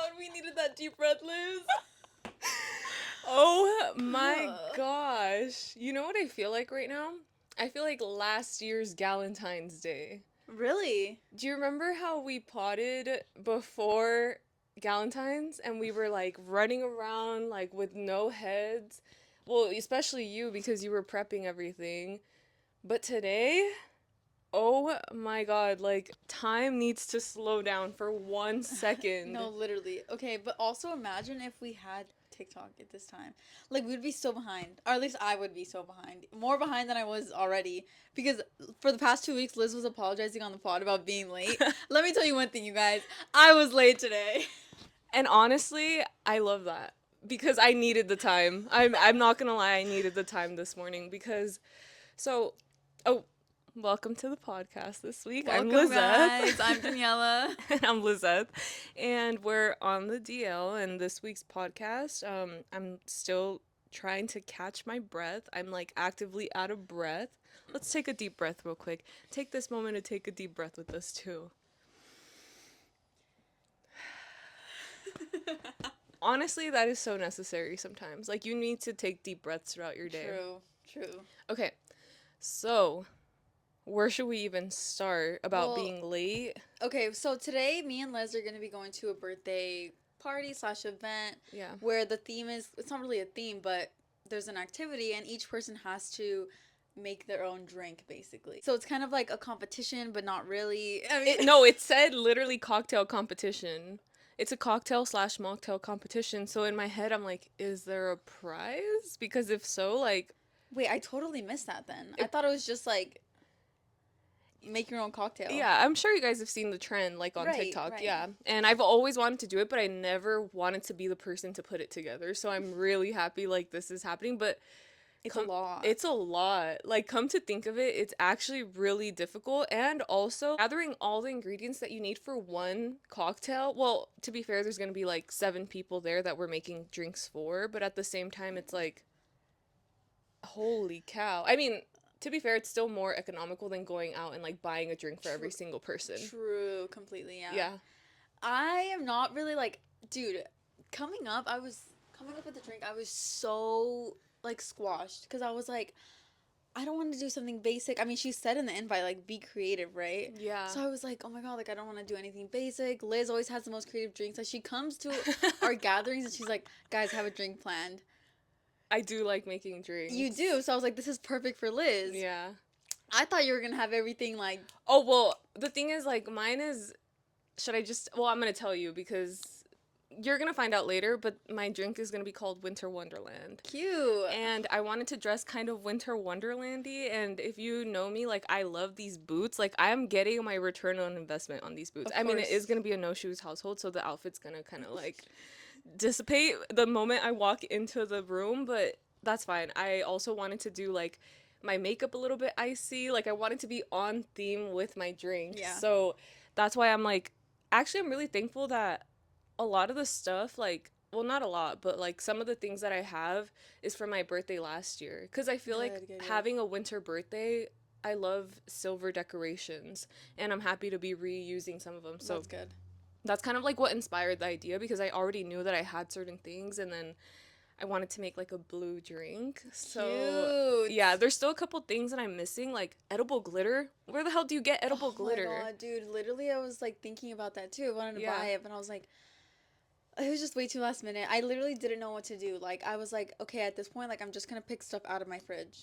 god, we needed that deep breath, Liz. Oh my gosh. You know what I feel like right now? I feel like last year's Galentine's Day. Really? Do you remember how we potted before Galentine's and we were like running around like with no heads? Well, especially you because you were prepping everything. But today, oh my god, like time needs to slow down for 1 second. No, literally. Okay, but also imagine if we had TikTok at this time. Like, we'd be so behind. Or at least I would be so behind. More behind than I was already. Because for the past 2 weeks, Liz was apologizing on the pod about being late. Let me tell you one thing, you guys. I was late today. And honestly, I love that because I needed the time. I'm not gonna lie, I needed the time this morning because so oh welcome to the podcast this week. I'm Welcome, Lizeth. guys. I'm Daniella. And I'm Lizeth. And we're on the DL and this week's podcast. I'm still trying to catch my breath. I'm like actively out of breath. Let's take a deep breath real quick. Take this moment to take a deep breath with us too. Honestly, that is so necessary sometimes. Like, you need to take deep breaths throughout your day. True. Okay, so where should we even start about being late? Okay, so today me and Liz are going to be going to a birthday party / event. Yeah. Where the theme is, it's not really a theme, but there's an activity and each person has to make their own drink, basically. So it's kind of like a competition, but not really. I mean, No, it said literally cocktail competition. It's a cocktail / mocktail competition. So in my head, I'm like, is there a prize? Because if so, like, wait, I totally missed that then. I thought it was just like make your own cocktail. yeah, I'm sure you guys have seen the trend like on TikTok. Right. Yeah. And I've always wanted to do it, but I never wanted to be the person to put it together. So I'm really happy like this is happening, but it's a lot. It's a lot. Like, come to think of it, it's actually really difficult. And also, gathering all the ingredients that you need for one cocktail. Well, to be fair, there's going to be like 7 people there that we're making drinks for. But at the same time, it's like, holy cow. I mean, to be fair, it's still more economical than going out and like buying a drink for every single person. True, completely, yeah. Yeah. I am not really like, dude, coming up with the drink, I was so like squashed because I was like, I don't want to do something basic. I mean, she said in the invite, like, be creative, right? Yeah. So I was like, oh my god, like, I don't want to do anything basic. Liz always has the most creative drinks. Like, she comes to our gatherings and she's like, guys, have a drink planned. I do like making drinks. You do. So I was like, this is perfect for Liz. Yeah. I thought you were going to have everything like. Oh, well, the thing is, like, mine is. Should I just. Well, I'm going to tell you because you're going to find out later, but my drink is going to be called Winter Wonderland. Cute. And I wanted to dress kind of Winter Wonderlandy. And if you know me, like, I love these boots. Like, I'm getting my return on investment on these boots. I mean, it is going to be a no-shoes household, so the outfit's going to kind of, like, dissipate the moment I walk into the room, but that's fine. I also wanted to do, like, my makeup a little bit icy. Like, I wanted to be on theme with my drink. Yeah. So that's why I'm, like, actually, I'm really thankful that a lot of the stuff, like, well, not a lot, but like some of the things that I have is from my birthday last year. Because I feel like having a winter birthday, I love silver decorations, and I'm happy to be reusing some of them. So that's good. That's kind of like what inspired the idea because I already knew that I had certain things, and then I wanted to make like a blue drink. So cute. Yeah, there's still a couple things that I'm missing, like edible glitter. Where the hell do you get edible glitter? Oh my god, dude, literally I was like thinking about that too. I wanted to buy it, but I was like, it was just way too last minute. I literally didn't know what to do. Like, I was like, okay, at this point, like, I'm just gonna pick stuff out of my fridge.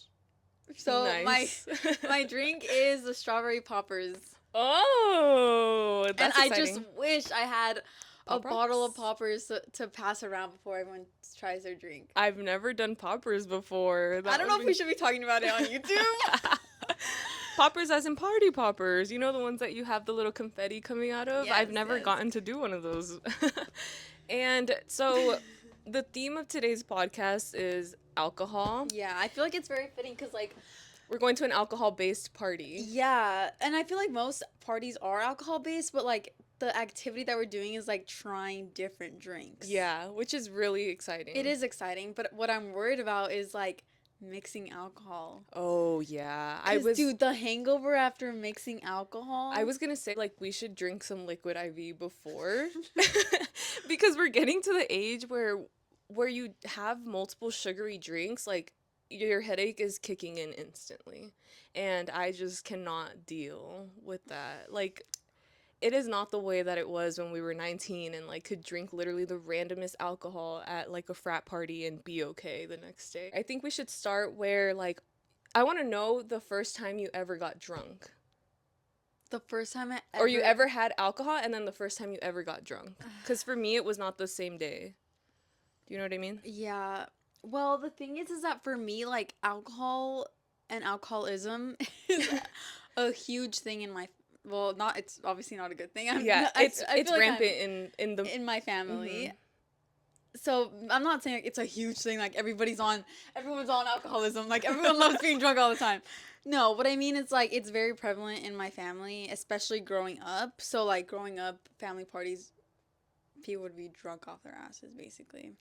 So nice. my drink is the strawberry poppers. Oh, that's and exciting. I just wish I had a bottle of poppers to pass around before everyone tries their drink. I've never done poppers before. I don't know if we should be talking about it on YouTube. Poppers as in party poppers. You know, the ones that you have the little confetti coming out of? Yes, I've never gotten to do one of those. And so the theme of today's podcast is alcohol. Yeah, I feel like it's very fitting because, like, we're going to an alcohol-based party. Yeah, and I feel like most parties are alcohol-based, but, like, the activity that we're doing is, like, trying different drinks. Yeah, which is really exciting. It is exciting, but what I'm worried about is, like, mixing alcohol. Oh yeah. Cause dude, the hangover after mixing I alcohol. was gonna say, like, we should drink some liquid IV before because we're getting to the age where you have multiple sugary drinks, like your headache is kicking in instantly. And I just cannot deal with that. Like, it is not the way that it was when we were 19 and like could drink literally the randomest alcohol at like a frat party and be okay the next day. I think we should start where like I want to know the first time you ever got drunk. The first time I Or you ever. ever had alcohol and then the first time you ever got drunk. Because for me, it was not the same day. Do you know what I mean? Yeah. Well, the thing is that for me, like, alcohol and alcoholism is a huge thing in my. Well, not. It's obviously not a good thing. Yeah, I it's feel like rampant I'm in the. in my family. Mhm. So I'm not saying like, it's a huge thing. Like everyone's on alcoholism. Like everyone loves being drunk all the time. No, what I mean is like it's very prevalent in my family, especially growing up. So like growing up, family parties, people would be drunk off their asses basically.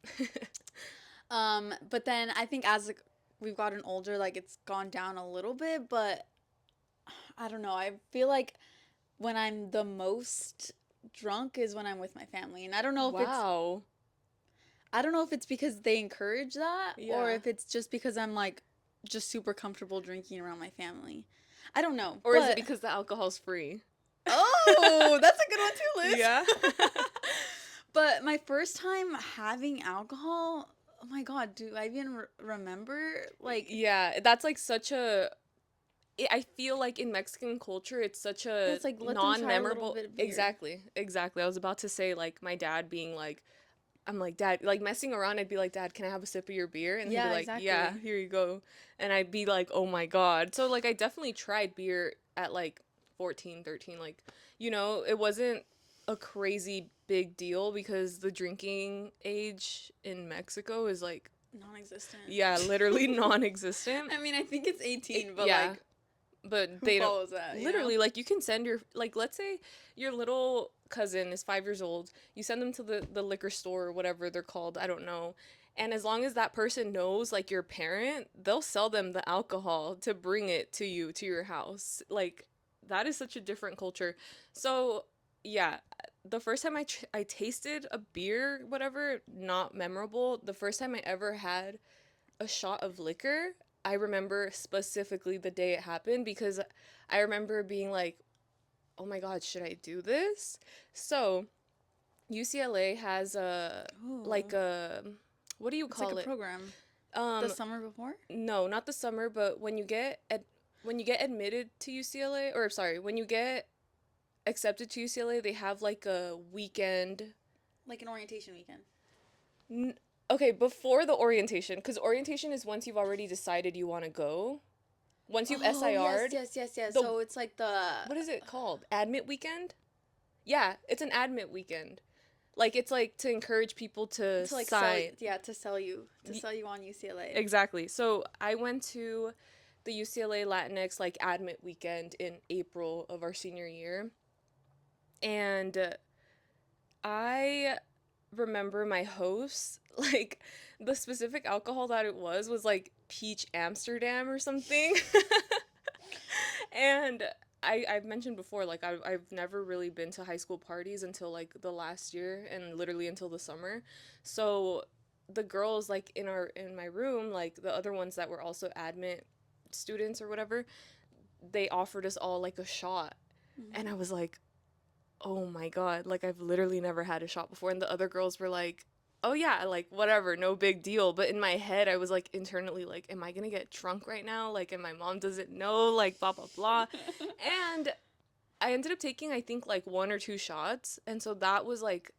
But then I think as like, we've gotten older, like it's gone down a little bit. But I don't know. I feel like when I'm the most drunk is when I'm with my family, and Wow. I don't know if it's because they encourage that or Yeah. if it's just because I'm like just super comfortable drinking around my family. I don't know. Or is it But because the alcohol's free? oh, that's a good one too, Yeah. Liz. But my first time having alcohol, oh my god, do I even remember like Yeah, that's like such a I feel like in Mexican culture, it's such a it's like let them try a little non-memorable. bit of beer. Exactly, exactly. I was about to say like my dad being like, I'm like, Dad, like messing around. I'd be like, Dad, can I have a sip of your beer? And he'd be Yeah, like, Yeah, exactly. here you go. And I'd be like, Oh my God. So like I definitely tried beer at like 14, 13. Like, it wasn't a crazy big deal because the drinking age in Mexico is like, Non-existent. yeah, literally non-existent. I mean, I think it's 18, but Yeah, like but who they don't follows that, you know? literally like you can send your like let's say your little cousin is 5 years old, you send them to the liquor store or whatever they're called, I don't know, and as long as that person knows like your parent, they'll sell them the alcohol to bring it to you to your house. Like that is such a different culture. So yeah, the first time I tasted a beer, whatever, not memorable. The first time I ever had a shot of liquor, I remember specifically the day it happened because I remember being like, "Oh my god, should I do this?" So, UCLA has a like Ooh. a what do you It's like a call it? program. The Um summer before? no, not the summer, but when you get admitted to UCLA, or sorry, when you get accepted to UCLA, they have like a weekend. Like an orientation weekend. N- okay, before the orientation, because orientation is once you've already decided you want to go. Once you've Oh, yes, SIR'd, yes, yes, yes. the So it's like the what is it called? Admit weekend? Yeah, it's an admit weekend. Like it's like to encourage people to to like sell, sign. yeah, to Y- sell you on UCLA. exactly. So I went to the UCLA Latinx like admit weekend in April of our senior year, and I remember my host like the specific alcohol that it was like peach Amsterdam or something. And I've mentioned before, like I've never really been to high school parties until like the last year and literally until the summer. So the girls like in my room, like the other ones that were also admit students or whatever, they offered us all like a shot. And I was like, oh my God, like I've literally never had a shot before. And the other girls were like, oh yeah, like whatever, no big deal. But in my head, I was like internally like, am I gonna get drunk right now? Like, and my mom doesn't know, like blah, blah, blah. And I ended up taking, I think, like one or two shots. And so that was like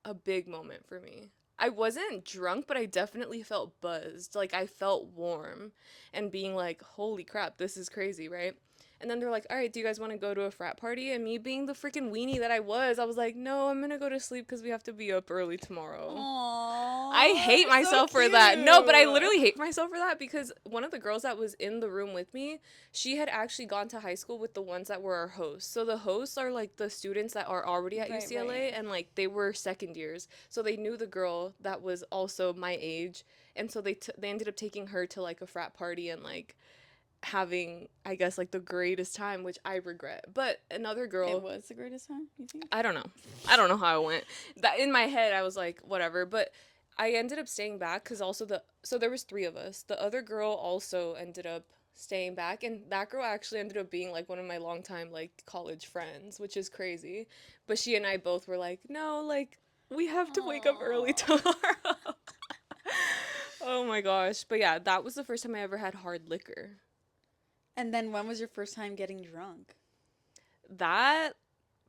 a big moment for me. I wasn't drunk, but I definitely felt buzzed. Like I felt warm and being like, holy crap, this is crazy, right? And then they're like, all right, do you guys want to go to a frat party? And me being the freaking weenie that I was like, no, I'm going to go to sleep because we have to be up early tomorrow. Aww. I hate so myself for that. No, but I cute. literally hate myself for that because one of the girls that was in the room with me, she had actually gone to high school with the ones that were our hosts. So the hosts are like the students that are already at Right, UCLA right. and like they were second years. So they knew the girl that was also my age, and so they ended up taking her to like a frat party and like having, I guess, like the greatest time, which I regret. But another It girl, was the greatest time, you think? I don't know. I don't know how it went. That in my head, I was like, whatever. But I ended up staying back because also so there was three of us. The other girl also ended up staying back, and that girl actually ended up being like one of my longtime like college friends, which is crazy. But she and I both were like, no, like we have to wake up early Aww. tomorrow. Oh my gosh. But yeah, that was the first time I ever had hard liquor. And then when was your first time getting drunk? That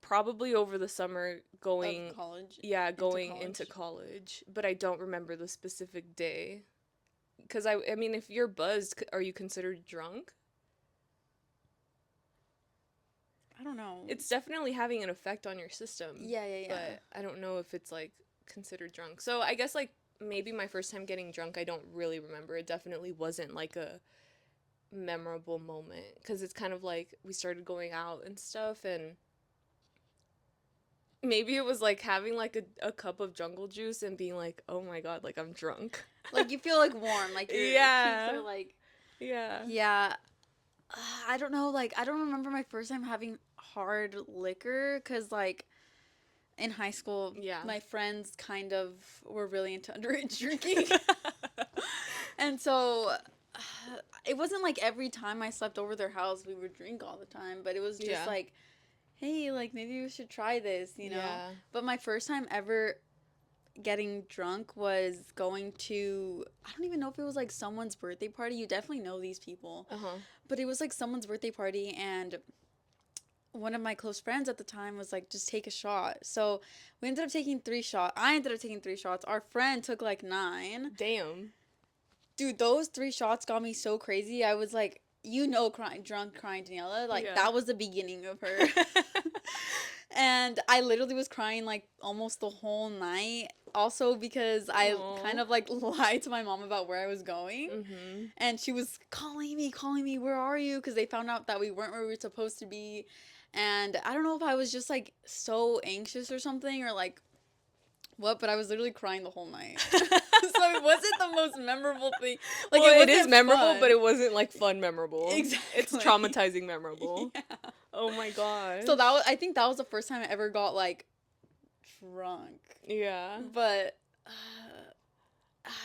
probably over the summer Of going, college? yeah, Into going into college? college, but I don't remember the specific day. Cuz I mean if you're buzzed, are you considered drunk? I don't know. It's definitely having an effect on your system, Yeah, yeah, yeah. but I don't know if it's like considered drunk. So I guess like maybe my first time getting drunk, I don't really remember. It definitely wasn't like a memorable moment cuz it's kind of like we started going out and stuff, and maybe it was like having like a cup of jungle juice and being like, oh my god, like I'm drunk. Like you feel like warm, like your cheeks Yeah. are like, Yeah. yeah. I don't know, like I don't remember my first time having hard liquor because like in high school, Yeah. my friends kind of were really into underage drinking. And so it wasn't like every time I slept over their house we would drink all the time, but it was just Yeah. like, hey, like maybe we should try this, you know? Yeah. But my first time ever getting drunk was going to, I don't even know if it was like someone's birthday party. You definitely know these people. Uh-huh. But it was like someone's birthday party, and one of my close friends at the time was like, just take a shot. So we ended up taking 3 shots. I ended up taking 3 shots. Our friend took like 9. Damn. Dude, those 3 shots got me so crazy. I was like, you know, crying, drunk, crying Daniella. Like, Yeah. that was the beginning of her. And I literally was crying like almost the whole night. Also, because I Aw. kind of like lied to my mom about where I was going. Mm-hmm. And she was calling me, where are you? Because they found out that we weren't where we were supposed to be. And I don't know if I was just like so anxious or something, or like what, but I was literally crying the whole night. So it wasn't the most memorable thing. Like, Well, it it is wasn't memorable, fun. but it wasn't like fun memorable. Exactly. It's traumatizing memorable. Yeah. Oh my gosh. So that was, I think that was the first time I ever got like drunk. Yeah. But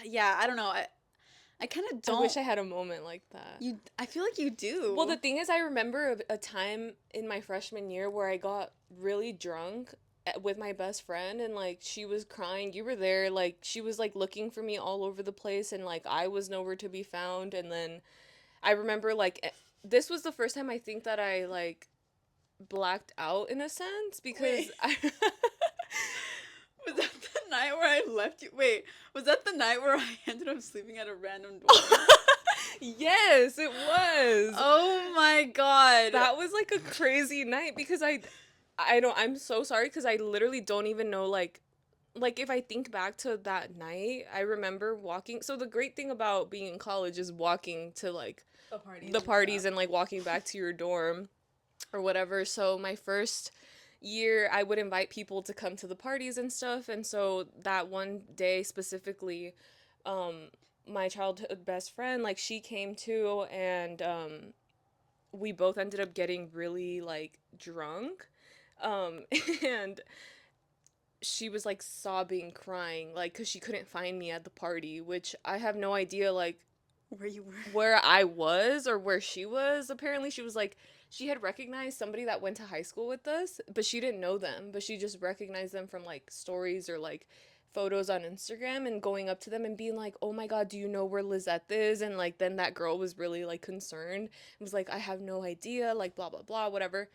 yeah, I don't know. I kind of don't. I wish I had a moment like that. I feel like you do. Well, the thing is, I remember a time in my freshman year where I got really drunk with my best friend, and like she was crying. You were there, like she was like looking for me all over the place, and like I was nowhere to be found. And then I remember like this was the first time I think that I like blacked out in a sense because Wait. I. Was that the night where I left you? Wait, was that the night where I ended up sleeping at a random door? Yes, it was. Oh my god. That was like a crazy night because I'm so sorry because I literally don't even know like if I think back to that night, I remember walking. So the great thing about being in college is walking to like the parties and like walking back to your dorm or whatever. So my first year I would invite people to come to the parties and stuff, and so that one day specifically my childhood best friend, like she came too, and we both ended up getting really like drunk. um and she was like sobbing, crying, like because she couldn't find me at the party, which I have no idea like Where you were? where I was or where she was. Apparently she was like, she had recognized somebody that went to high school with us, but she didn't know them, but she just recognized them from like stories or like photos on Instagram, and going up to them and being like, oh my god, do you know where Lizeth is? And like then that girl was really like concerned. It was like, I have no idea, like blah blah blah, whatever.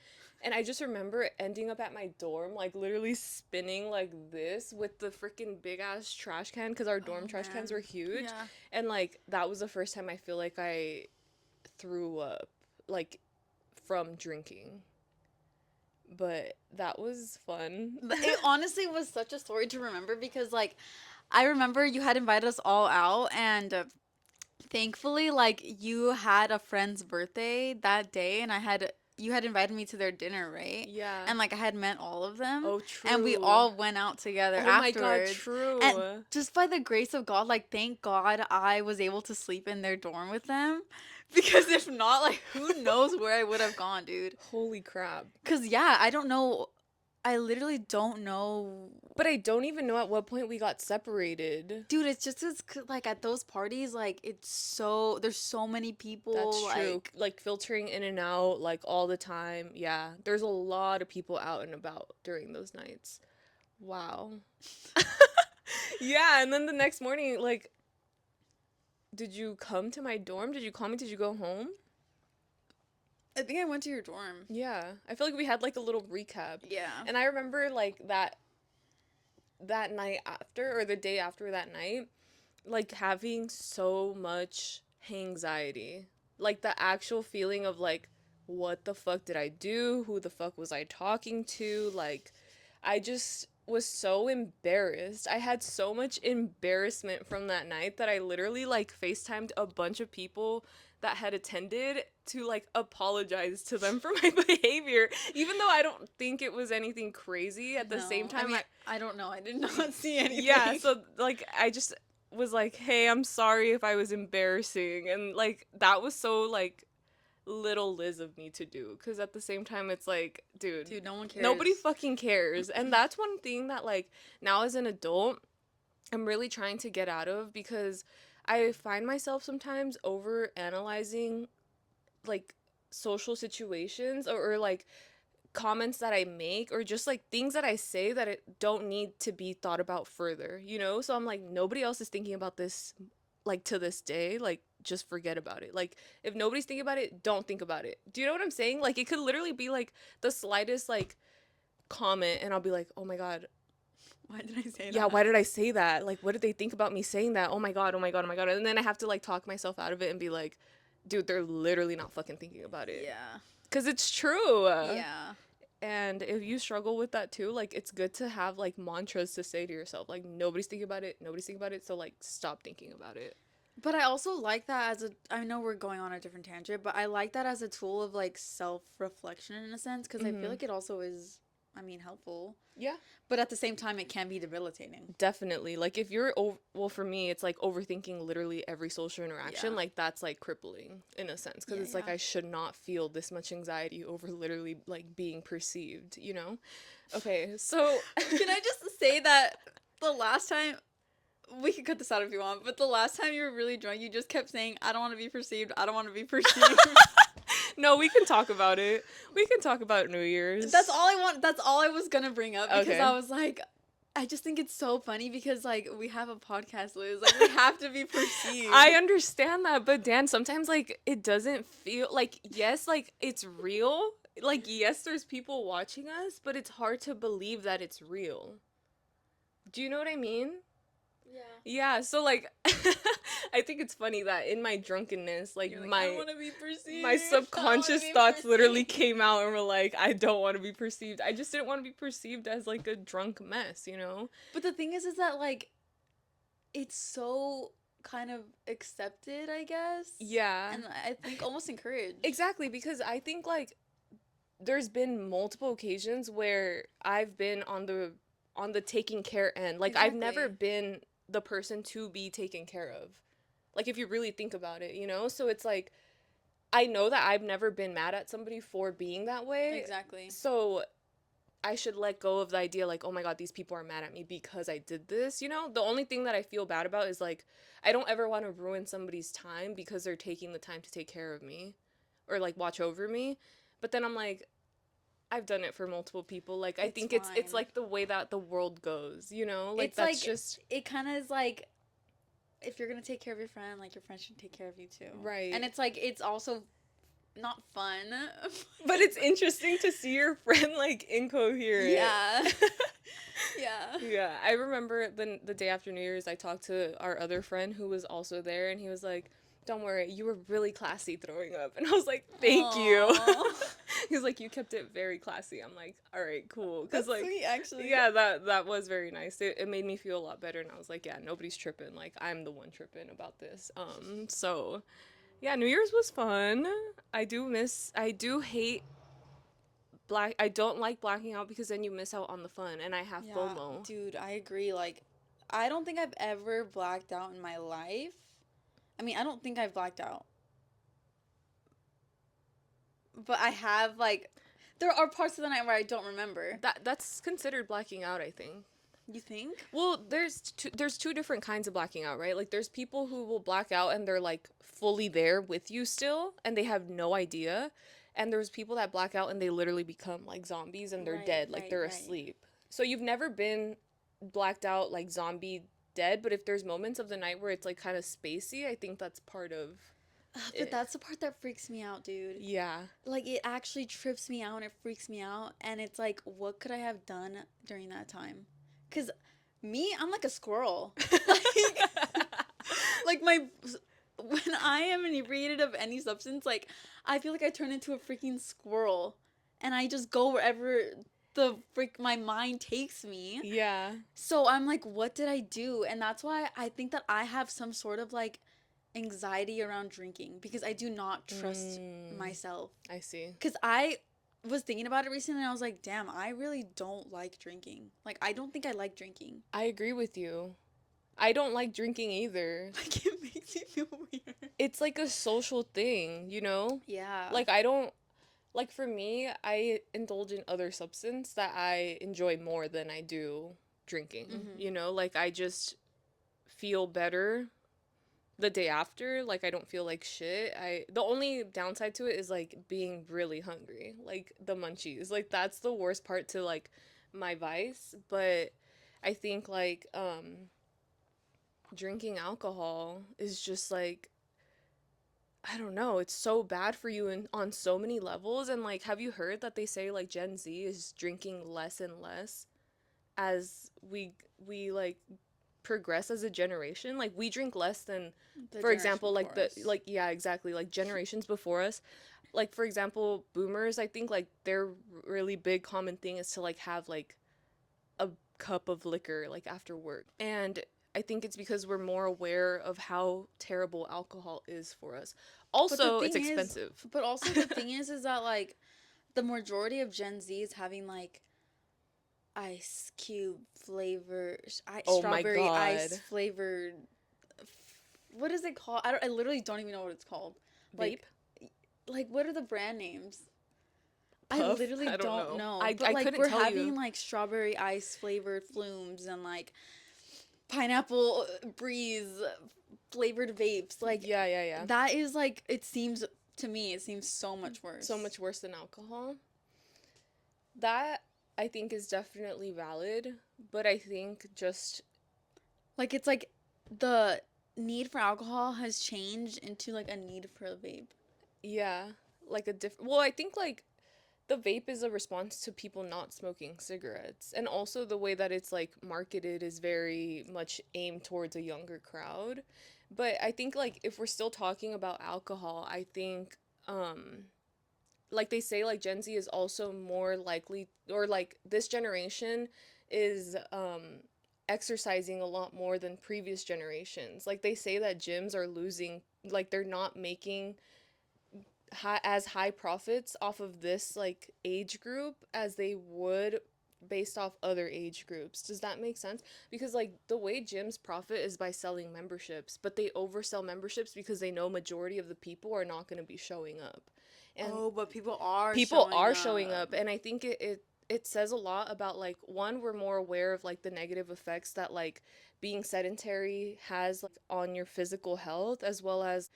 And I just remember ending up at my dorm, like literally spinning like this with the freaking big ass trash can, because our dorm trash cans were huge. Yeah. And like that was the first time I feel like I threw up, like from drinking. But that was fun. It honestly was such a story to remember because like I remember you had invited us all out, and thankfully, like, you had a friend's birthday that day, and you had invited me to their dinner, right? Yeah. And like I had met all of them, Oh, and we true. all went out together Oh my God, afterwards. And true. just by the grace of God, like, thank God I was able to sleep in their dorm with them. Because if not, like, who knows where I would have gone, dude. Holy crap. Cause yeah, I don't know. I literally don't know. But I don't even know at what point we got separated. Dude, it's just as like at those parties, like it's so there's so many people. That's true. Like, Like filtering in and out, like all the time. Yeah. There's a lot of people out and about during those nights. Wow. Yeah. And then the next morning, like, did you come to my dorm? Did you call me? Did you go home? I think I went to your dorm. Yeah. I feel like we had like a little recap. Yeah. And I remember like that night after or the day after that night, like having so much anxiety. Like the actual feeling of like, what the fuck did I do? Who the fuck was I talking to? Like, I just was so embarrassed. I had so much embarrassment from that night that I literally like FaceTimed a bunch of people that had attended to like apologize to them for my behavior, even though I don't think it was anything crazy. At the same time, I mean, I don't know. I did not see anything. yeah, so like I just was like, hey, I'm sorry if I was embarrassing, and like that was so like little Liz of me to do, because at the same time it's like, dude, no one cares. nobody fucking cares. And that's one thing that like now as an adult I'm really trying to get out of, because I find myself sometimes over analyzing like social situations, or like comments that I make, or just like things that I say that it don't need to be thought about further, you know? So I'm like, nobody else is thinking about this like to this day, like just forget about it. Like if nobody's thinking about it, don't think about it. Do you know what I'm saying? Like it could literally be like the slightest like comment and I'll be like, "Oh my God, why did I say that? yeah, why did I say that? Like what did they think about me saying that? Oh my God, oh my God, oh my God." And then I have to like talk myself out of it and be like, "Dude, they're literally not fucking thinking about it." Yeah. Cuz it's true. Yeah. And if you struggle with that too, like it's good to have like mantras to say to yourself, like nobody's thinking about it, nobody's thinking about it, so like stop thinking about it. But I also like that as a. I know we're going on a different tangent, but I like that as a tool of like self reflection in a sense, because I feel like it also is. I mean, helpful. Yeah. But at the same time, it can be debilitating. Definitely. Like if you're well, for me it's like overthinking literally every social interaction, Yeah. like that's like crippling in a sense, because Yeah, it's like yeah. I should not feel this much anxiety over literally like being perceived, you know? Okay, so Can I just say that the last time, we can cut this out if you want, but the last time you were really drunk, you just kept saying, "I don't want to be perceived. I don't want to be perceived." no, we can talk about it. We can talk about New Year's. That's all I want. That's all I was gonna bring up, because Okay. I was like, I just think it's so funny because like we have a podcast, Liz. Like we have to be perceived. I understand that, but Dan, sometimes like it doesn't feel like, yes, like it's real. Like yes, there's people watching us, but it's hard to believe that it's real. Do you know what I mean? Yeah. Yeah, so like I think it's funny that in my drunkenness, like, You're like, I my don't want to be perceived. my I don't wanna subconscious be thoughts literally perceived. came out and were like, I don't want to be perceived. I just didn't want to be perceived as like a drunk mess, you know? But the thing is that like, it's so kind of accepted, I guess. Yeah. And I think almost encouraged. Exactly, because I think like there's been multiple occasions where I've been on the taking care end. Like I've never Exactly. been the person to be taken care of. Like if you really think about it, you know? So it's like I know that I've never been mad at somebody for being that way. Exactly. So I should let go of the idea like, oh my God, these people are mad at me because I did this, you know? The only thing that I feel bad about is like I don't ever want to ruin somebody's time because they're taking the time to take care of me or like watch over me. But then I'm like, I've done it for multiple people. Like I think it's fine. like the way that the world goes, you know? Like It's that's like, just it kind of is like, if you're gonna take care of your friend, like your friend should take care of you too. right. And it's like, it's also not fun. But it's interesting to see your friend like incoherent. Yeah. Yeah. Yeah, I remember the day after New Year's, I talked to our other friend who was also there, and he was like, "Don't worry, you were really classy throwing up," and I was like, "Thank you." Aw. He's like, you kept it very classy. I'm like, all right, cool. Because, That's like, sweet, actually. yeah, that was very nice. It made me feel a lot better. And I was like, yeah, nobody's tripping. Like, I'm the one tripping about this. So, yeah, New Year's was fun. I do hate I don't like blacking out because then you miss out on the fun. And I have Yeah, FOMO. dude, I agree. Like, I don't think I've ever blacked out in my life. I mean, I don't think I've blacked out, but I have, like, there are parts of the night where I don't remember. That's considered blacking out, I think. You think? Well, there's two different kinds of blacking out, right? Like there's people who will black out and they're like fully there with you still and they have no idea. And there's people that black out and they literally become like zombies and they're Right, dead, like right, they're right. asleep. So you've never been blacked out like zombie dead, but if there's moments of the night where it's like kind of spacey, I think that's part of But it. that's the part that freaks me out, dude. Yeah. Like, it actually trips me out and it freaks me out. And it's like, what could I have done during that time? Because me, I'm like a squirrel. Like, my. When I am inebriated of any substance, like, I feel like I turn into a freaking squirrel. And I just go wherever the freak my mind takes me. Yeah. So I'm like, what did I do? And that's why I think that I have some sort of like anxiety around drinking because I do not trust myself. I see. Because I was thinking about it recently and I was like, damn, I really don't like drinking. Like, I don't think I like drinking. I agree with you. I don't like drinking either. Like, it makes me feel weird. It's like a social thing, you know? Yeah. Like I don't like for me, I indulge in other substance that I enjoy more than I do drinking. You know, like I just feel better the day after. Like I don't feel like shit. I the only downside to it is like being really hungry. Like the munchies. Like that's the worst part to like my vice, but I think like drinking alcohol is just like I don't know, it's so bad for you in on so many levels and like have you heard that they say like Gen Z is drinking less and less as we like progress as a generation? Like we drink less than The for generation example like before the us. like yeah, exactly, like generations before us. Like for example, boomers, I think like their really big common thing is to like have like a cup of liquor like after work. And I think it's because we're more aware of how terrible alcohol is for us. But the Also, it's thing is, expensive. but also the thing is that like the majority of Gen Z is having like ice cube flavor, Oh my strawberry god. ice flavored. What is it called? I literally don't even know what it's called. Vape? Like what are the brand names? I Puff? literally I don't don't know. know. I But I like couldn't we're tell having you. like strawberry ice flavored flumes and like pineapple breeze flavored vapes. Like Yeah, yeah, yeah. that is like it seems to me it seems so much So worse. much worse than alcohol. That I think is definitely valid, but I think just Like it's like the need for alcohol has changed into like a need for a vape. yeah, like a different well, I think like the vape is a response to people not smoking cigarettes. And also the way that it's like marketed is very much aimed towards a younger crowd. But I think like if we're still talking about alcohol, I think like they say like Gen Z is also more likely or like this generation is exercising a lot more than previous generations. Like they say that gyms are losing like they're not making high profits off of this like age group as they would based off other age groups. Does that make sense? Because like the way gyms profit is by selling memberships, but they oversell memberships because they know majority of the people are not going to be showing up. And Oh, but people are showing up and I think it says a lot about like one we're more aware of like the negative effects that like being sedentary has like on your physical health as well as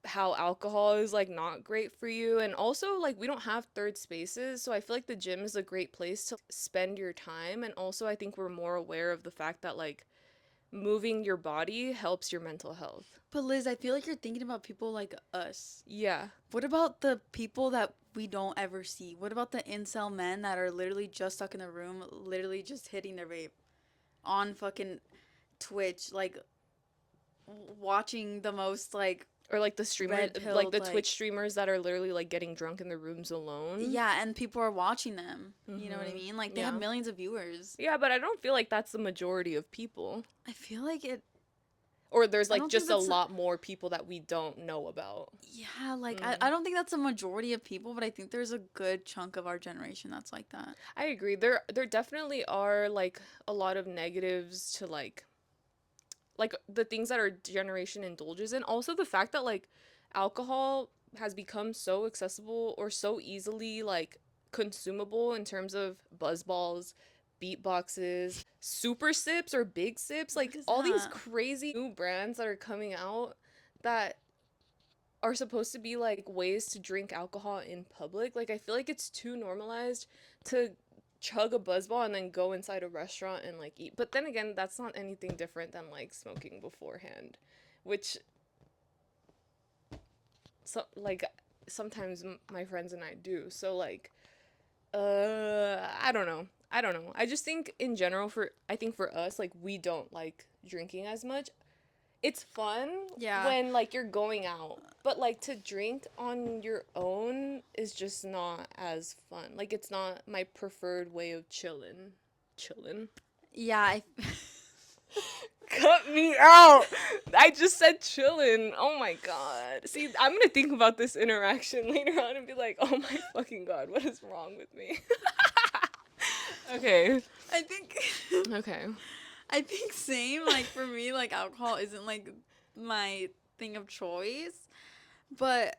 how alcohol is like not great for you and also like we don't have third spaces so I feel like the gym is a great place to spend your time and also I think we're more aware of the fact that like moving your body helps your mental health. But Liz, I feel like you're thinking about people like us. Yeah. What about the people that we don't ever see? What about the incel men that are literally just stuck in the room, literally just hitting their vape on fucking Twitch, like watching the most like Or like the streamers, red like pilled, the like, Twitch streamers that are literally like getting drunk in their rooms alone. yeah, and people are watching them. You know what I Mm-hmm. mean? Like, they have Yeah. millions of viewers. Yeah, but I don't feel like that's the majority of people. I feel like it. Or there's I like don't think just a that's. lot more people that we don't know about. Yeah, like, I Mm. don't think that's a majority of people, but I think there's a good chunk of our generation that's like that. I agree. There definitely are like a lot of negatives to like the things that our generation indulges in. Also the fact that like alcohol has become so accessible or so easily like consumable in terms of buzz balls, beatboxes, super sips or big sips, What like is all these that? crazy new brands that are coming out that are supposed to be like ways to drink alcohol in public. Like I feel like it's too normalized to chug a buzzball and then go inside a restaurant and like eat. But then again, that's not anything different than like smoking beforehand, which so like sometimes my friends and I do. So like I don't know. I don't know. I just think in general I think for us like we don't like drinking as much. It's fun Yeah. when like you're going out, but like to drink on your own is just not as fun. Like it's not my preferred way of chilling. Yeah, I. Cut me out. I just said chillin'. Oh my god. See, I'm gonna think about this interaction later on and be like, oh my fucking god, what is wrong with me? Okay. I think. Okay. I think same. Like, for me, like, alcohol isn't like my thing of choice, but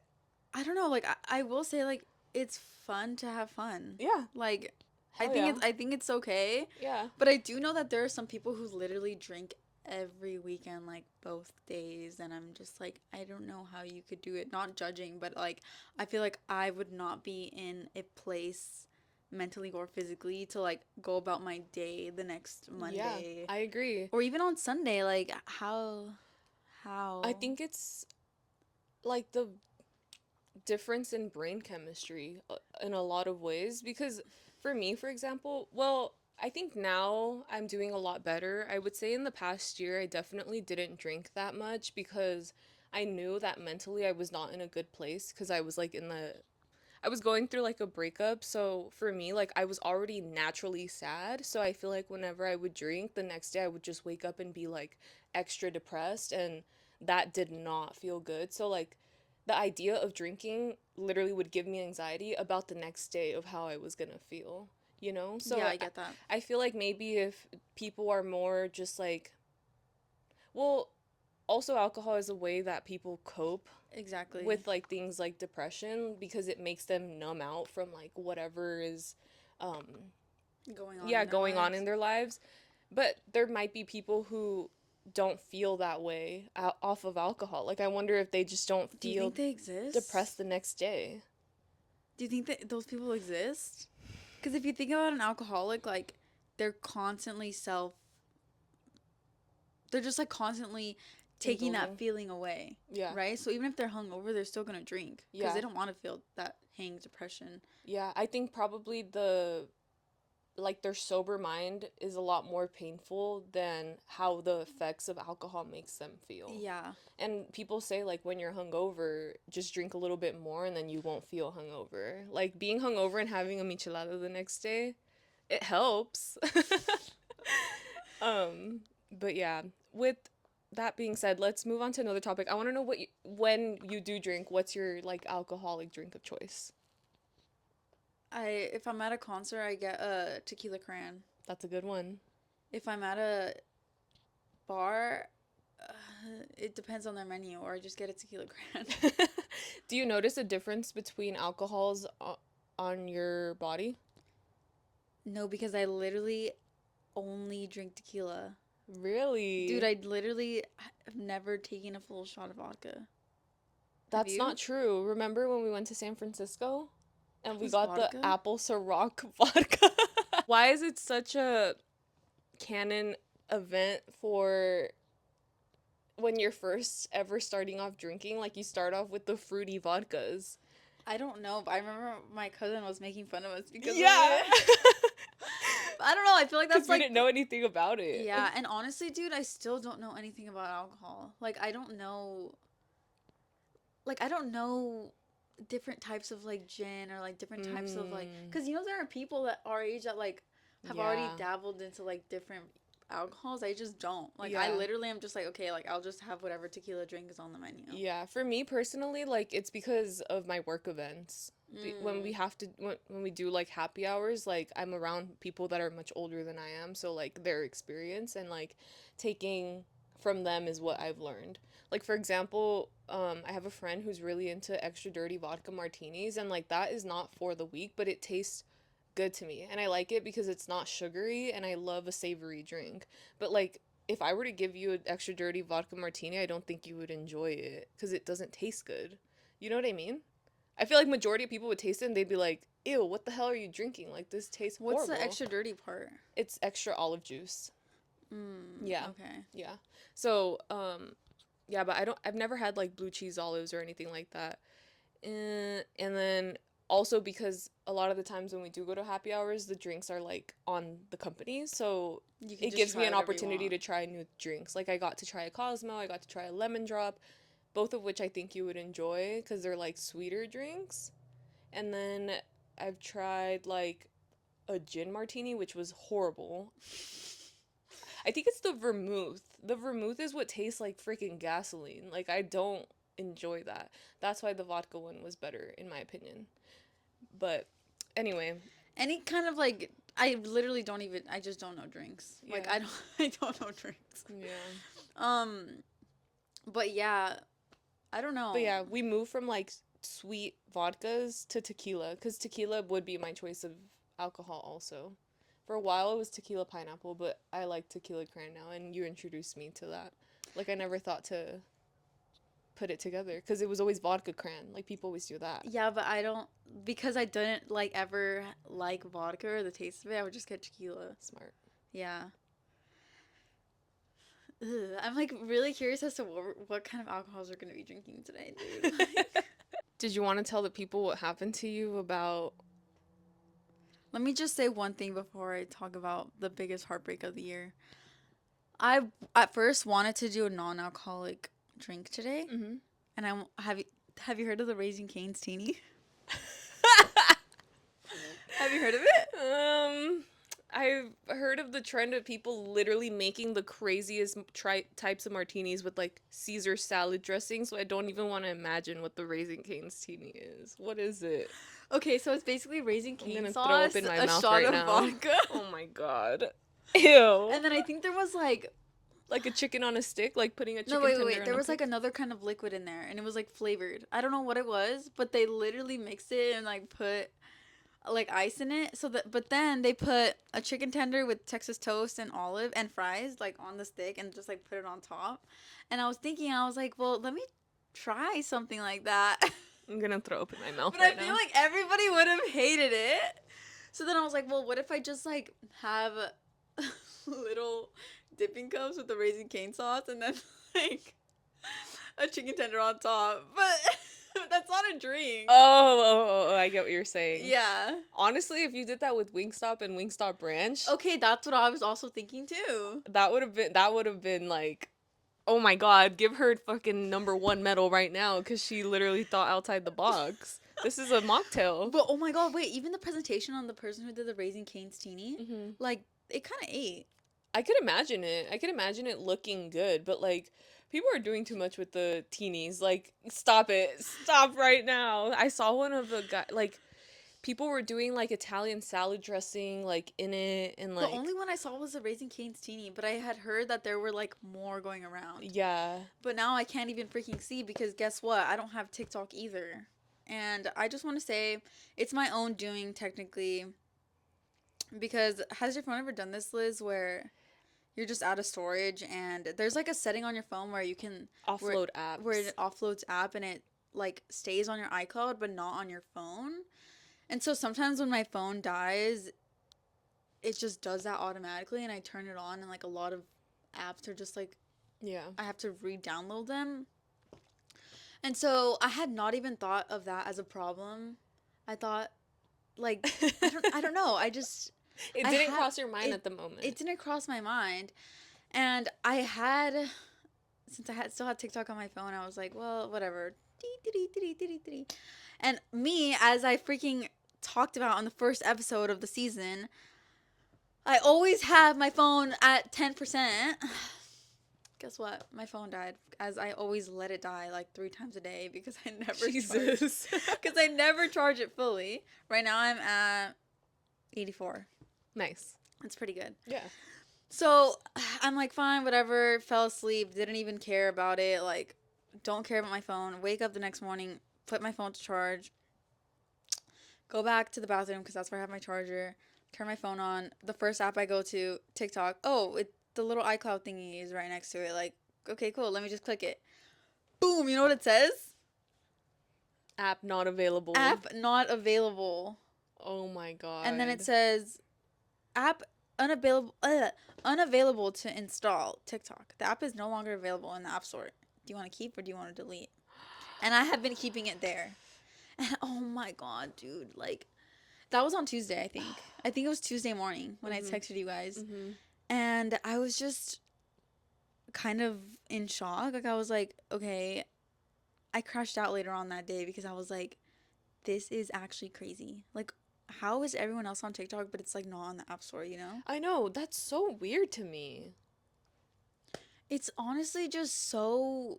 I don't know. Like, I will say, like, it's fun to have fun. Yeah. Like, Hell yeah. I think it's okay. Yeah. But I do know that there are some people who literally drink every weekend, like both days, and I'm just like, I don't know how you could do it. Not judging, but like, I feel like I would not be in a place mentally or physically to like go about my day the next Yeah, Monday I agree. or even on Sunday. Like, I how think it's like the difference in brain chemistry in a lot of ways because for me, for example, well, I think now I'm doing a lot better. I would say in the past year, I definitely didn't drink that much because I knew that mentally I was not in a good place because I was like I was going through like a breakup. So for me, like I was already naturally sad. So I feel like whenever I would drink, the next day I would just wake up and be like extra depressed. And that did not feel good. So like the idea of drinking literally would give me anxiety about the next day of how I was going to feel, you know? So yeah, I get that. I feel like maybe if people are more just like, well, also alcohol is a way that people cope Exactly. with like things like depression because it makes them numb out from like whatever is um Going on yeah in their going on lives. in their lives, but there might be people who don't feel that way off of alcohol. Like I wonder if they just don't Do you feel think they exist? depressed the next day. Do you think that those people exist? Because if you think about an alcoholic, like, they're constantly self. They're just like constantly taking that Indulging. feeling away. Yeah. Right? So even if they're hungover, they're still gonna drink. Because Yeah. they don't want to feel that hang depression. Yeah, I think probably like their sober mind is a lot more painful than how the effects of alcohol makes them feel. Yeah. And people say like when you're hungover, just drink a little bit more and then you won't feel hungover. Like being hungover and having a michelada the next day, it helps. But yeah, with that being said, let's move on to another topic. I want to know when you do drink, what's your like alcoholic drink of choice? If I'm at a concert, I get a tequila cran. That's a good one. If I'm at a bar, uh, it depends on their menu, or I just get a tequila cran. Do you notice a difference between alcohols on your body? No, because I literally only drink tequila. Really? Dude, I literally have never taken a full shot of vodka. Have That's you? not true. Remember when we went to San Francisco and we Was got vodka? the apple Ciroc vodka? Why is it such a canon event for when you're first ever starting off drinking? Like you start off with the fruity vodkas. I don't know, but I remember my cousin was making fun of us because Yeah. of it. I don't know. I feel like Because that's we like. didn't know anything about it. Yeah, and honestly, dude, I still don't know anything about alcohol. Like, I don't know. like I don't know different types of like gin or like different types of like, Mm, because you know there are people that our age that like have already yeah. dabbled into like different alcohols. I just don't. Like I Yeah. literally am just like, okay, like I'll just have whatever tequila drink is on the menu. Yeah, for me personally, like it's because of my work events. When we Mm. have to when we do like happy hours, like I'm around people that are much older than I am, so like their experience and like taking from them is what I've learned. Like for example, I have a friend who's really into extra dirty vodka martinis, and like that is not for the weak, but it tastes good to me and I like it because it's not sugary and I love a savory drink. But like if I were to give you an extra dirty vodka martini, I don't think you would enjoy it because it doesn't taste good. You know what I mean? I feel like majority of people would taste it and they'd be like, "Ew, what the hell are you drinking? Like this tastes What's the horrible." extra dirty part? It's extra olive juice. Yeah. Okay. Yeah. So, yeah, but I've never had like blue cheese olives or anything like that. And then also because a lot of the times when we do go to happy hours, the drinks are like on the company, so You can it just gives me try an whatever you opportunity want. to try new drinks. Like I got to try a Cosmo, I got to try a lemon drop, both of which I think you would enjoy because they're like sweeter drinks. And then I've tried like a gin martini, which was horrible. I think it's the vermouth. The vermouth is what tastes like freaking gasoline. Like I don't enjoy that. That's why the vodka one was better in my opinion. But anyway, Any kind of like, I literally don't even. I just don't know drinks. Like yeah. I don't. I don't know drinks. Yeah. Um. But yeah, I don't But know. yeah, we moved from like sweet vodkas to tequila cuz tequila would be my choice of alcohol also. For a while it was tequila pineapple, but I like tequila cran now and you introduced me to that. Like I never thought to put it together because it was always vodka cran. Like people always do that. Yeah, but I don't, because I didn't like ever like vodka or the taste of it. I would just get tequila. Smart. Yeah. Ugh, I'm like really curious as to what kind of alcohols we're gonna be drinking today, dude. Like, Did you want to tell the people what happened to you about let me just say one thing before I talk about the biggest heartbreak of the year. I at first wanted to do a non-alcoholic drink today, Mhm. and have you heard of the Raising Cane's Teeny? Have you heard of it? I've heard of the trend of people literally making the craziest types of martinis with like Caesar salad dressing, so I don't even want to imagine what the Raising Cane's teeny is. What is it? Okay, so it's basically Raising I'm Cane gonna throw up sauce, in my a mouth shot right of now. vodka, Oh my god. Ew. and then I think there was like, Like a chicken on a stick, like putting a no, chicken tender wait. on There a was like plate. another kind of liquid in there, and it was like flavored. I don't know what it was, but they literally mixed it and like put like ice in it. So that, but then they put a chicken tender with Texas toast and olive and fries like on the stick and just like put it on top. And I was thinking, I was like, well, let me try something like that. I'm gonna throw up in my mouth But I right feel now. like everybody would have hated it. So then I was like, well, what if I just like have little dipping cups with the Raising Cane sauce and then like a chicken tender on top? But that's not a drink. I get what you're saying. Yeah. Honestly, if you did that with Wingstop and Wingstop Ranch, Okay, that's what I was also thinking too. that would have been like, oh my god, give her fucking number one medal right now because she literally thought outside the box. This is a mocktail. But oh my god, wait, even the presentation on the person who did the Raising Cane's teeny, Hmm. like it kind of ate. I could imagine it. I could imagine it looking good, but like people are doing too much with the teenies. Like, stop it. Stop right now. I saw one of the guy like people were doing like Italian salad dressing like in it and The like only one I saw was the Raising Cane's teeny, but I had heard that there were like more going around. yeah. But now I can't even freaking see because guess what? I don't have TikTok either. And I just want to say it's my own doing technically because has your phone ever done this, Liz, where you're just out of storage and there's like a setting on your phone where you can Offload where apps. it offloads app and it like stays on your iCloud but not on your phone. And so sometimes when my phone dies, it just does that automatically and I turn it on and like a lot of apps are just like Yeah. I have to re-download them. And so I had not even thought of that as a problem. I thought like I don't know. It I didn't had cross your mind at the moment. it didn't cross my mind. And I had since I had still had TikTok on my phone, I was like, well, whatever. And me, as I freaking talked about on the first episode of the season, I always have my phone at 10%. Guess what? My phone died, as I always let it die like 3 times a day because I never Jesus. because I never charge it fully. Right now I'm at 84. Nice. That's pretty good. Yeah. So I'm like, fine, whatever. Fell asleep. Didn't even care about it. Like, don't care about my phone. Wake up the next morning. Put my phone to charge. Go back to the bathroom because that's where I have my charger. Turn my phone on. The first app I go to, TikTok. Oh, the little iCloud thingy is right next to it. Like, okay, cool. Let me just click it. Boom. You know what it says? App not available. App not available. Oh my god. And then it says, app unavailable to install TikTok. The app is no longer available in the App Store. Do you want to keep or do you want to delete? And I have been keeping it there. And oh my god, dude, like that was on Tuesday, I think. I think it was Tuesday morning when I texted you guys. And I was just kind of in shock. Like I was like, okay, I crashed out later on that day because I was like, this is actually crazy. Like, how is everyone else on TikTok, but it's like not on the App Store, you know? I know, that's so weird to me. It's honestly just so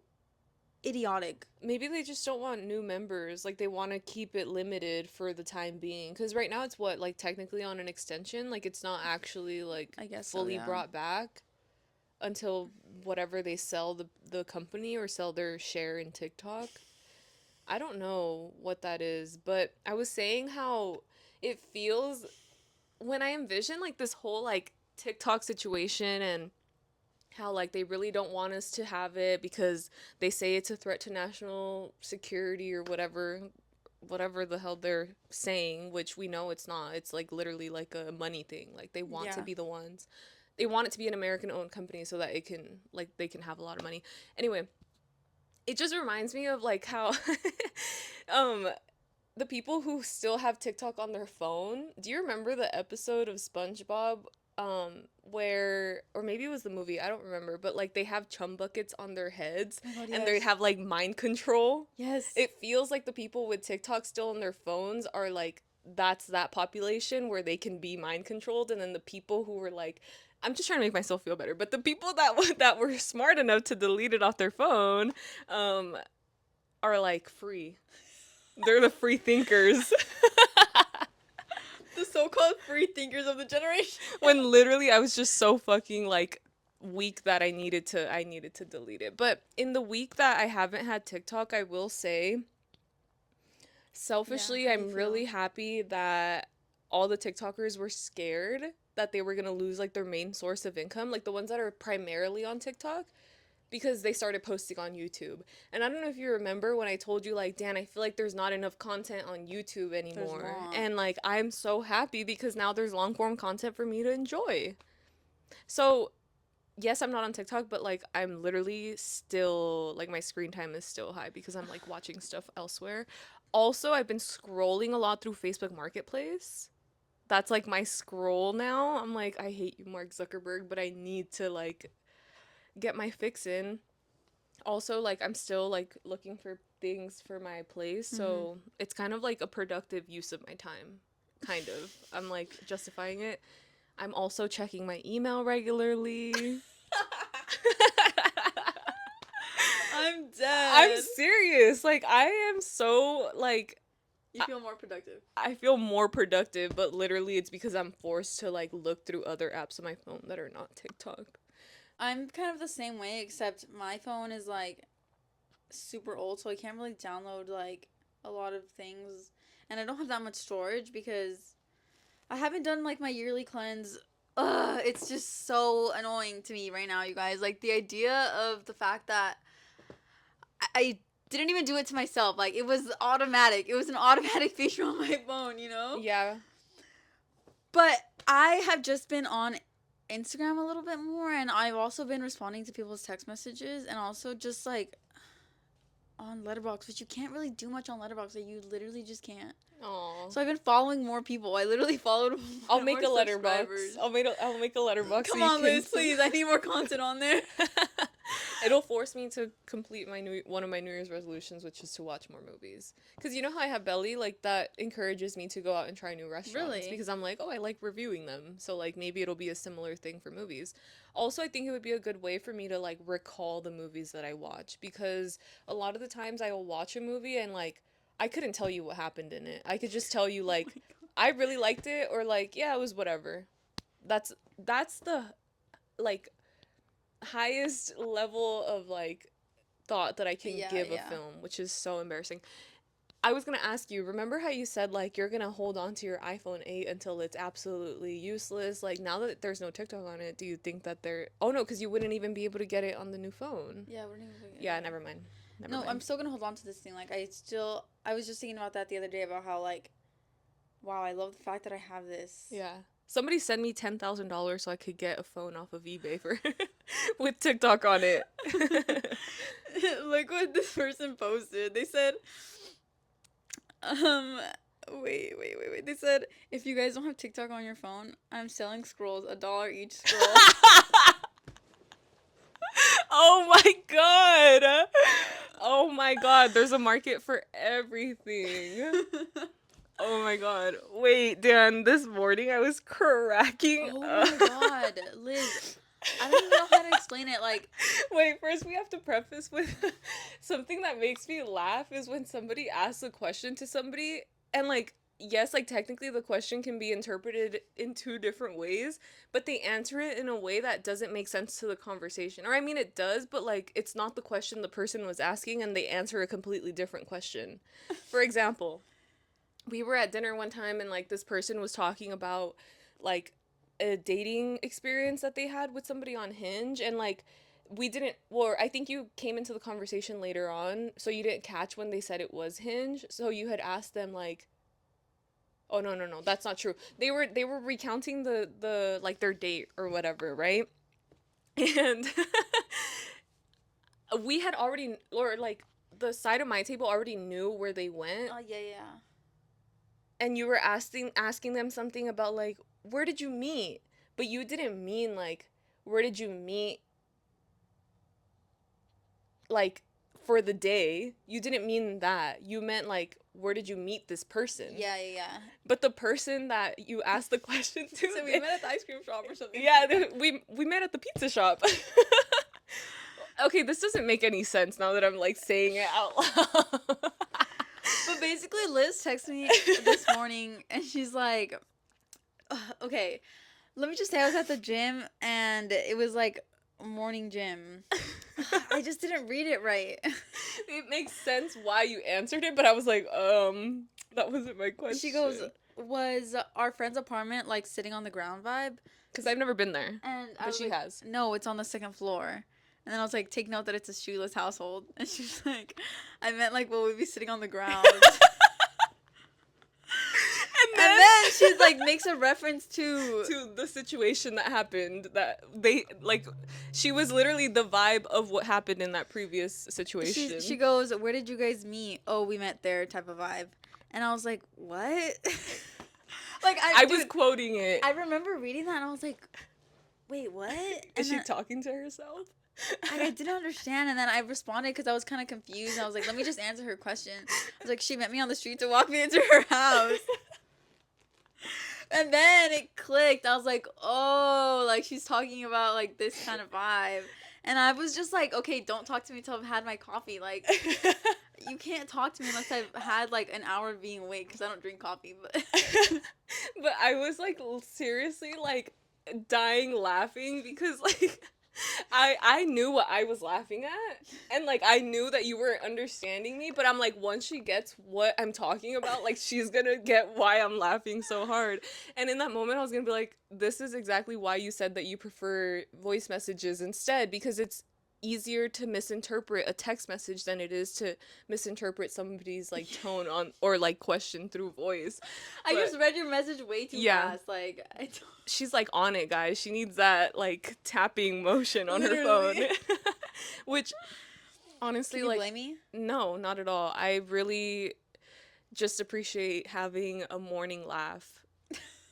idiotic. Maybe they just don't want new members. Like, they want to keep it limited for the time being. Because right now it's what, like, technically on an extension? Like, it's not actually, like, I guess fully so, yeah. brought back until whatever they sell the company or sell their share in TikTok. I don't know what that is, but I was saying how it feels when I envision, like, this whole, like, TikTok situation and how, like, they really don't want us to have it because they say it's a threat to national security or whatever the hell they're saying, which we know it's not. It's, like, literally, like, a money thing. Like, they want to be the ones. They want it to be an American-owned company so that it can, like, they can have a lot of money. Anyway, it just reminds me of, like, how the people who still have TikTok on their phone. Do you remember the episode of SpongeBob where, or maybe it was the movie, I don't remember, but like they have chum buckets on their heads and they have like mind control? Yes. It feels like the people with TikTok still on their phones are like, that's that population where they can be mind controlled, and then the people who were like, I'm just trying to make myself feel better, but the people that were smart enough to delete it off their phone are like free. They're the free thinkers. The so-called free thinkers of the generation. When literally I was just so fucking like weak that I needed to delete it. But in the week that I haven't had TikTok, I will say selfishly, I'm really happy that all the TikTokers were scared that they were going to lose like their main source of income, like the ones that are primarily on TikTok, because they started posting on YouTube. And I don't know if you remember when I told you, like, Dan, I feel like there's not enough content on YouTube anymore. And, like, I'm so happy because now there's long-form content for me to enjoy. So, yes, I'm not on TikTok, but, like, I'm literally still, like, my screen time is still high because I'm, like, watching stuff elsewhere. Also, I've been scrolling a lot through Facebook Marketplace. That's, like, my scroll now. I'm like, I hate you, Mark Zuckerberg, but I need to, like, get my fix in. Also, like, I'm still like looking for things for my place, so it's kind of like a productive use of my time, kind of. I'm like justifying it. I'm also checking my email regularly. I'm dead. I'm serious. Like, I am so like, you feel more productive. I feel more productive, but literally it's because I'm forced to like look through other apps on my phone that are not TikTok. I'm kind of the same way, except my phone is, like, super old, so I can't really download, like, a lot of things. And I don't have that much storage because I haven't done, like, my yearly cleanse. Ugh, it's just so annoying to me right now, you guys. Like, the idea of the fact that I didn't even do it to myself. Like, it was automatic. It was an automatic feature on my phone, you know? Yeah. But I have just been on Instagram a little bit more, and I've also been responding to people's text messages, and also just like on Letterboxd, which you can't really do much on Letterboxd. Like, you literally just can't. Aww. So I've been following more people. I literally followed. I'll make a Letterboxd. I'll make a Letterboxd. Come on, Liz, please. I need more content on there. It'll force me to complete one of my New Year's resolutions, which is to watch more movies. Because you know how I have Belly, like that encourages me to go out and try new restaurants. Really? Because I'm like, oh, I like reviewing them, so like maybe it'll be a similar thing for movies. Also, I think it would be a good way for me to like recall the movies that I watch, because a lot of the times I will watch a movie and like I couldn't tell you what happened in it. I could just tell you like I really liked it, or like yeah, it was whatever. That's the like highest level of like thought that I can Yeah, give a yeah. film, which is so embarrassing. I was gonna ask you, remember how you said like you're gonna hold on to your iPhone 8 until it's absolutely useless? Like now that there's no TikTok on it, do you think that they're oh no, because you wouldn't even be able to get it on the new phone. Yeah, we're not even. Yeah, never mind. Never No, I'm mind. still gonna hold on to this thing. Like, I was just thinking about that the other day about how, like, wow, I love the fact that I have this. Yeah. Somebody send me $10,000 so I could get a phone off of eBay for with TikTok on it. Look what this person posted. They said, um, wait. They said, if you guys don't have TikTok on your phone, I'm selling scrolls, $1 each scroll. Oh my god. Oh my god, there's a market for everything. Oh my god. Wait, Dan, this morning I was cracking Oh up. my god, Liz, I don't even know how to explain it. Like, Wait, first we have to preface with something that makes me laugh is when somebody asks a question to somebody and like yes, like technically the question can be interpreted in two different ways, but they answer it in a way that doesn't make sense to the conversation. Or I mean it does, but like it's not the question the person was asking and they answer a completely different question. For example, we were at dinner one time and like this person was talking about like a dating experience that they had with somebody on Hinge, and like we didn't, or I think you came into the conversation later on, so you didn't catch when they said it was Hinge, so you had asked them like, oh no, that's not true. They were recounting the like their date or whatever, right? And we had already, or like the side of my table already knew where they went, oh yeah. and you were asking them something about like where did you meet, but you didn't mean like where did you meet like for the day. You didn't mean that. You meant like where did you meet this person. Yeah. But the person that you asked the question to, So we met at the ice cream shop or something. yeah, we met at the pizza shop. Okay, this doesn't make any sense now that I'm like saying it out loud. But basically, Liz texted me this morning, and she's like, okay, let me just say I was at the gym, and it was like morning gym. I just didn't read it right. It makes sense why you answered it, but I was like, that wasn't my question. She goes, was our friend's apartment like sitting on the ground vibe? Because I've never been there. And But she has. No, it's on the second floor. And then I was like, take note that it's a shoeless household. And she's like, I meant like, well, we'd be sitting on the ground. And then she's like, makes a reference to the situation that happened, that they like she was literally the vibe of what happened in that previous situation. She goes, where did you guys meet? Oh, we met there, type of vibe. And I was like, what? Like I was quoting it. I remember reading that and I was like, wait, what? Is she talking to herself? I didn't understand, and then I responded because I was kind of confused. I was like, let me just answer her question. I was like, she met me on the street to walk me into her house. And then it clicked. I was like, oh, like she's talking about like this kind of vibe. And I was just like, okay, don't talk to me until I've had my coffee. Like, you can't talk to me unless I've had like an hour of being awake because I don't drink coffee. But but I was like seriously like dying laughing because like I knew what I was laughing at, and like I knew that you weren't understanding me, but I'm like, once she gets what I'm talking about, like she's gonna get why I'm laughing so hard. And in that moment I was gonna be like, this is exactly why you said that you prefer voice messages instead, because it's easier to misinterpret a text message than it is to misinterpret somebody's like tone on or like question through voice. I just read your message way too fast. Like, she's like on it, guys. She needs that like tapping motion on her phone. Which honestly, can you like, blame me? No, not at all. I really just appreciate having a morning laugh.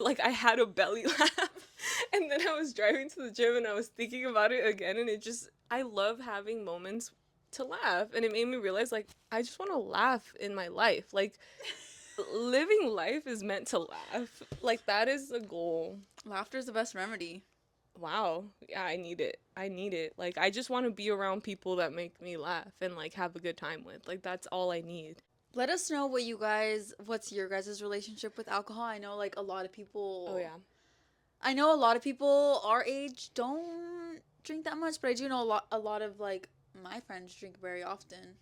like I had a belly laugh. And then I was driving to the gym and I was thinking about it again, and I love having moments to laugh, and it made me realize like I just want to laugh in my life. Like living life is meant to laugh. Like that is the goal. Laughter is the best remedy. Wow. Yeah, I need it. I need it. Like I just want to be around people that make me laugh and like have a good time with. Like that's all I need. Let us know what's your guys' relationship with alcohol. I know like a lot of people. Oh yeah. I know a lot of people our age don't drink that much, but I do know a lot of like my friends drink very often.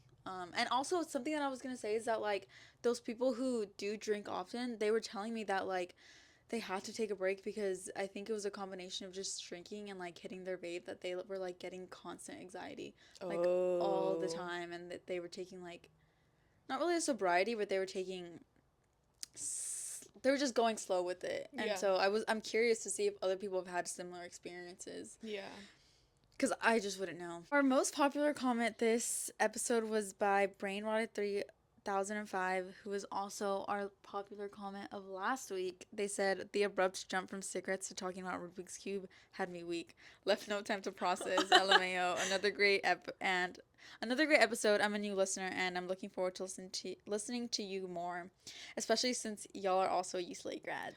And also something that I was gonna say is that like those people who do drink often, they were telling me that like they had to take a break because I think it was a combination of just drinking and like hitting their vape that they were like getting constant anxiety like all the Oh. time, and that they were taking like not really a sobriety, but they were taking they were just going slow with it. And Yeah. so I'm curious to see if other people have had similar experiences. Yeah. Because I just wouldn't know. Our most popular comment this episode was by Brainrotted3005, who was also our popular comment of last week. They said, the abrupt jump from cigarettes to talking about Rubik's Cube had me weak. Left no time to process. LMAO. Another great episode. I'm a new listener, and I'm looking forward to listening to you more, especially since y'all are also UCLA grads.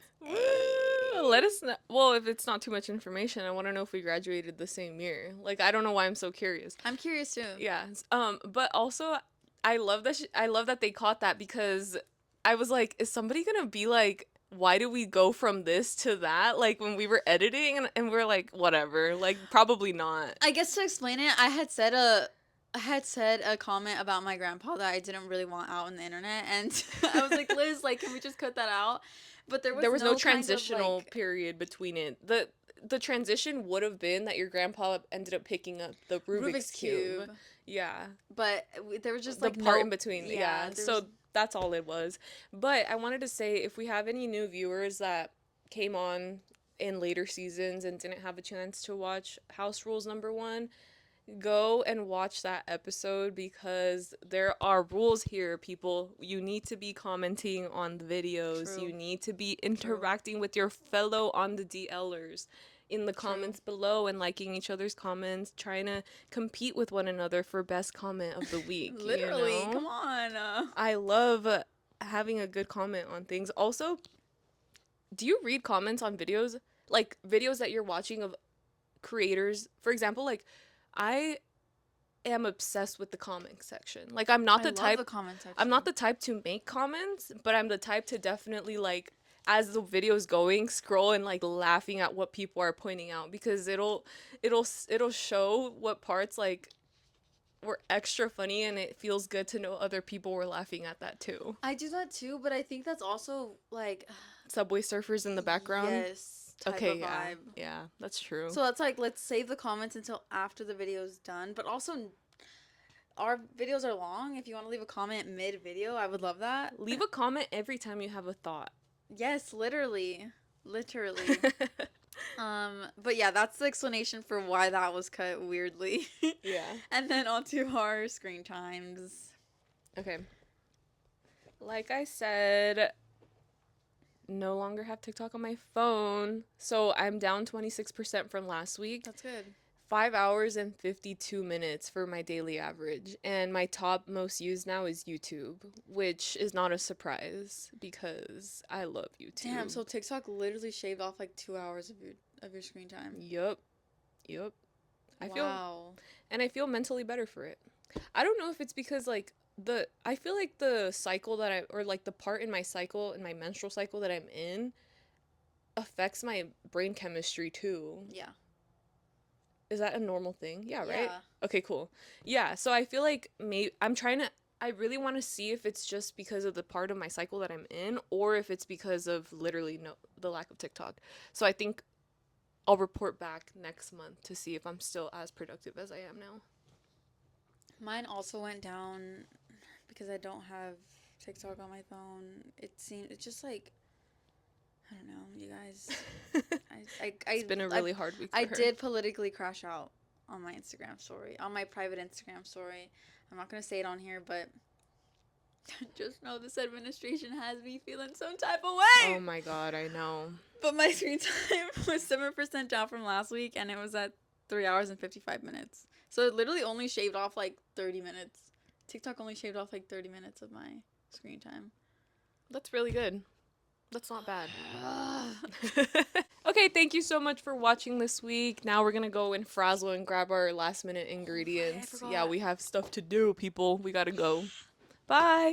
Let us know. Well, if it's not too much information, I want to know if we graduated the same year. Like, I don't know why I'm so curious. I'm curious too. Yeah. But also, I love that. I love that they caught that, because I was like, is somebody gonna be like, why do we go from this to that? Like when we were editing, and we're like, whatever. Like probably not. I guess to explain it, I had said a comment about my grandpa that I didn't really want out on the internet, and I was like, Liz, like, can we just cut that out? But there was No no transitional like, period between it. The transition would have been that your grandpa ended up picking up the Rubik's Cube. Yeah. But there was just the like part in between. Yeah. So was... that's all it was. But I wanted to say, if we have any new viewers that came on in later seasons and didn't have a chance to watch House Rules #1, go and watch that episode, because there are rules here, people. You need to be commenting on the videos. True. You need to be interacting with your fellow on the DLers in the comments below, and liking each other's comments, trying to compete with one another for best comment of the week. Literally, you know? come on. I love having a good comment on things. Also, do you read comments on videos? Like videos that you're watching of creators, for example, like I am obsessed with the comment section. Like I'm not the type the comment section. I'm not the type to make comments, but I'm the type to definitely, like, as the video's going, scroll and like laughing at what people are pointing out, because it'll show what parts like were extra funny, and it feels good to know other people were laughing at that too. I do that too, but I think that's also like Subway surfers in the background. Yes. Okay, yeah. vibe. Yeah, that's true. So that's like, let's save the comments until after the video's done. But also, our videos are long. If you want to leave a comment mid-video, I would love that. Leave a comment every time you have a thought. Yes, literally. But yeah, that's the explanation for why that was cut weirdly. Yeah. And then on to our screen times. Okay. Like I said, no longer have TikTok on my phone. So I'm down 26% from last week. That's good. 5 hours and 52 minutes for my daily average. And my top most used now is YouTube, which is not a surprise because I love YouTube. Damn, so TikTok literally shaved off like 2 hours of your screen time. Yup. Wow. I feel mentally better for it. I don't know if it's because like I feel like the cycle the part in my cycle, in my menstrual cycle that I'm in, affects my brain chemistry too. Yeah. Is that a normal thing? Yeah, right? Yeah. Okay, cool. Yeah, so I feel like I really want to see if it's just because of the part of my cycle that I'm in, or if it's because of literally the lack of TikTok. So I think I'll report back next month to see if I'm still as productive as I am now. Mine also went down because I don't have TikTok on my phone. It's just like, I don't know, you guys. It's been a really hard week for I her. did politically crash out on my Instagram story, on my private Instagram story. I'm not going to say it on here, but Just know this administration has me feeling some type of Oh way. my god, I know. But my screen time was 7% down from last week, and it was at 3 hours and 55 minutes. So it literally only shaved off like 30 minutes. TikTok only shaved off like 30 minutes of my screen time. That's really good. That's not bad. Okay, thank you so much for watching this week. Now we're gonna go in Frazzle and grab our last minute ingredients. forgot. Yeah, we have stuff to do, people. We gotta go. Bye.